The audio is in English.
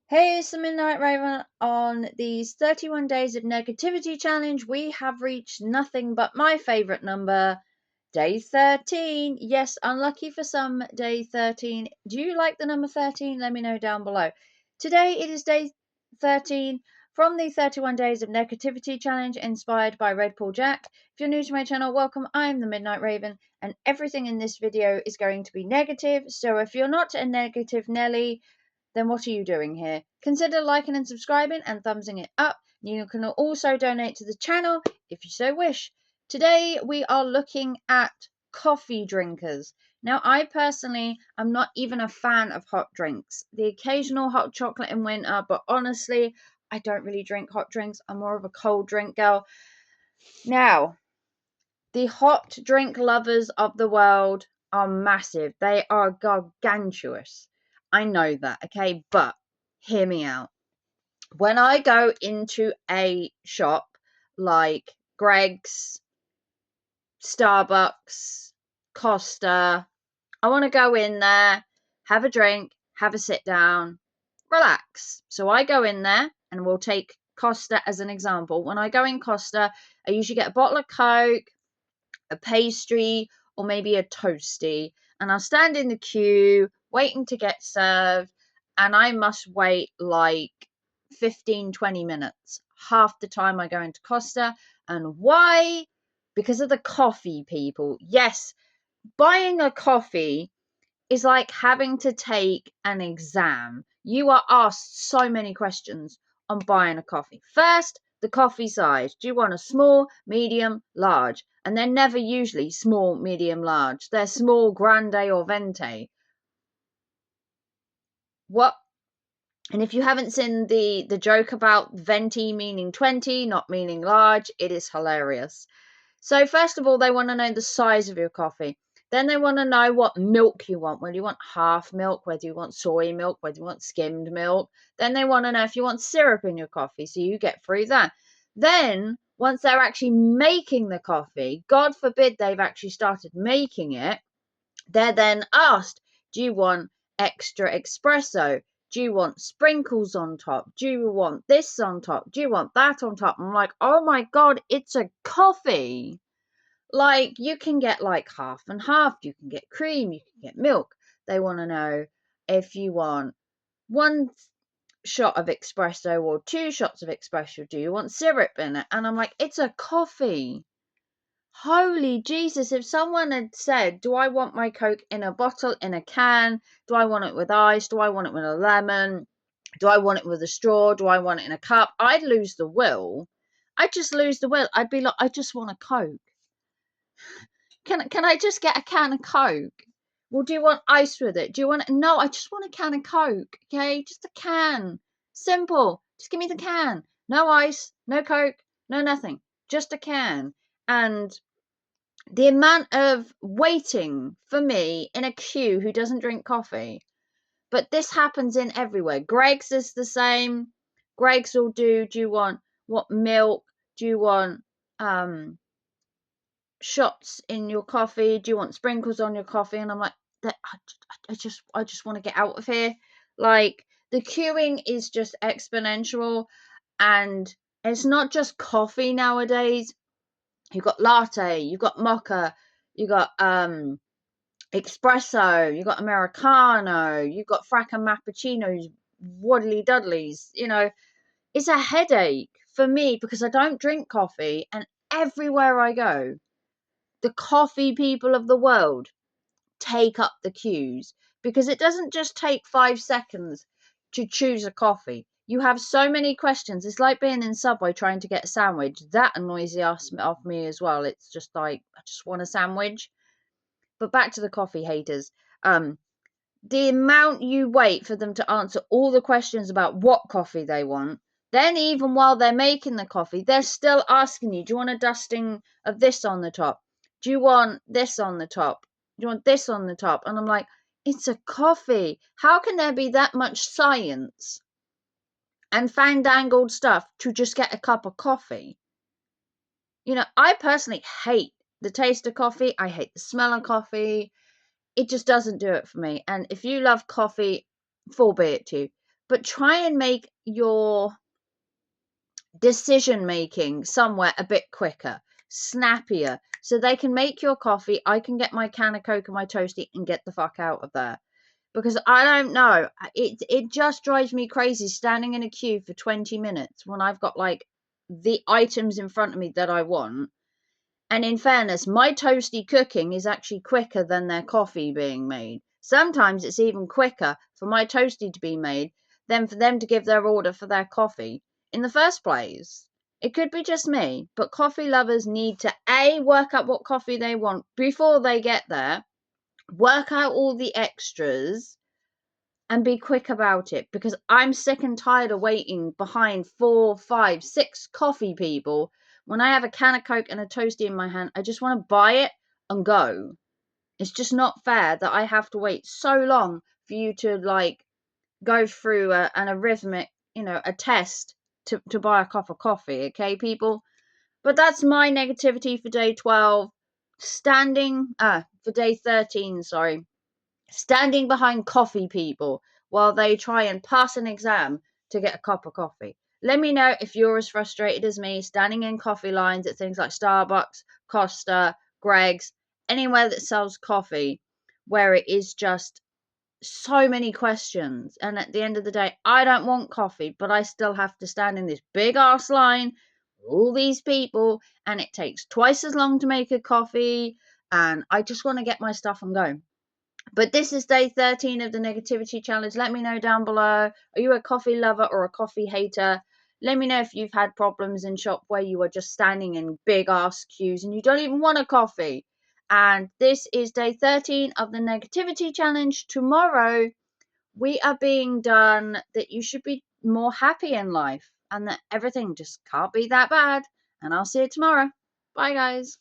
Hey, it's the Midnight Raven. On these 31 Days of Negativity Challenge, we have reached nothing but my favourite number, day 13. Yes, unlucky for some, day 13. Do you like the number 13? Let me know down below. Today it is day 13 from the 31 Days of Negativity Challenge inspired by Red Paul Jack. If you're new to my channel, welcome. I'm the Midnight Raven, and everything in this video is going to be negative. So if you're not a negative Nelly, then what are you doing here? Consider liking and subscribing and thumbsing it up. You can also donate to the channel if you so wish. Today we are looking at coffee drinkers. Now, I personally am not even a fan of hot drinks. The occasional hot chocolate in winter, but honestly, I don't really drink hot drinks. I'm more of a cold drink girl. Now, the hot drink lovers of the world are massive. They are gargantuous. I know that, okay? But hear me out. When I go into a shop like Greggs, Starbucks, Costa, I want to go in there, have a drink, have a sit down, relax. So I go in there, and we'll take Costa as an example. When I go in Costa, I usually get a bottle of Coke, a pastry, or maybe a toasty, and I'll stand in the queue waiting to get served, and I must wait like 15-20 minutes half the time I go into Costa. And why? Because of the coffee, people. Yes, buying a coffee is like having to take an exam. You are asked so many questions on buying a coffee. First, the coffee size. Do you want a small, medium, large? And they're never usually small, medium, large. They're small, grande, or venti. What? And if you haven't seen the joke about venti meaning 20, not meaning large, it is hilarious. So first of all, they want to know the size of your coffee. Then they want to know what milk you want, whether you want half milk, whether you want soy milk, whether you want skimmed milk. Then they want to know if you want syrup in your coffee, so you get through that. Then, once they're actually making the coffee, God forbid they've actually started making it, they're then asked, do you want extra espresso? Do you want sprinkles on top? Do you want this on top? Do you want that on top? I'm like, oh my God, it's a coffee. Like, you can get like half and half. You can get cream. You can get milk. They want to know if you want one shot of espresso or 2 shots of espresso. Do you want syrup in it? And I'm like, it's a coffee. Holy Jesus, if someone had said, do I want my Coke in a bottle, in a can? Do I want it with ice? Do I want it with a lemon? Do I want it with a straw? Do I want it in a cup? I'd lose the will. I'd just lose the will. I'd be like, I just want a Coke. Can I just get a can of Coke? Well, do you want ice with it? Do you want it? No, I just want a can of Coke, okay? Just a can. Simple. Just give me the can. No ice, no Coke, no nothing. Just a can. And the amount of waiting for me in a queue who doesn't drink coffee. But this happens in everywhere. Greggs is the same. Greggs will do you want what milk? Do you want shots in your coffee? Do you want sprinkles on your coffee? And I'm like, I just want to get out of here. Like, the queuing is just exponential, and it's not just coffee nowadays. You've got latte, you've got mocha, you've got espresso, you've got americano, you've got fracca macchiatos, waddly dudleys. It's a headache for me because I don't drink coffee, and everywhere I go, the coffee people of the world take up the queues, because it doesn't just take 5 seconds to choose a coffee. You have so many questions. It's like being in Subway trying to get a sandwich. That annoys the ass off me as well. It's just like, I just want a sandwich. But back to the coffee haters. The amount you wait for them to answer all the questions about what coffee they want. Then, even while they're making the coffee, they're still asking you, do you want a dusting of this on the top? Do you want this on the top? Do you want this on the top? And I'm like, it's a coffee. How can there be that much science and fandangled stuff to just get a cup of coffee? I personally hate the taste of coffee. I hate the smell of coffee. It just doesn't do it for me. And if you love coffee, full be it to you. but try and make your decision making somewhere a bit quicker, snappier, so they can make your coffee. I can get my can of Coke and my toasty and get the fuck out of there. Because I don't know, it just drives me crazy standing in a queue for 20 minutes when I've got like the items in front of me that I want. And in fairness, my toasty cooking is actually quicker than their coffee being made. Sometimes it's even quicker for my toasty to be made than for them to give their order for their coffee in the first place. It could be just me, but coffee lovers need to A, work out what coffee they want before they get there, work out all the extras, and be quick about it, because I'm sick and tired of waiting behind 4, 5, 6 coffee people. When I have a can of Coke and a toasty in my hand, I just want to buy it and go. It's just not fair that I have to wait so long for you to like go through an arrhythmic, a test to buy a cup of coffee, okay, people? But that's my negativity for day 12. For day 13, sorry. Standing behind coffee people while they try and pass an exam to get a cup of coffee. Let me know if you're as frustrated as me standing in coffee lines at things like Starbucks, Costa, Greg's, anywhere that sells coffee, where it is just so many questions. And at the end of the day, I don't want coffee, but I still have to stand in this big ass line with all these people, and it takes twice as long to make a coffee. And I just want to get my stuff and go. But this is day 13 of the negativity challenge. Let me know down below. Are you a coffee lover or a coffee hater? Let me know if you've had problems in shop where you are just standing in big ass queues and you don't even want a coffee. And this is day 13 of the negativity challenge. Tomorrow, we are being done that you should be more happy in life and that everything just can't be that bad. And I'll see you tomorrow. Bye, guys.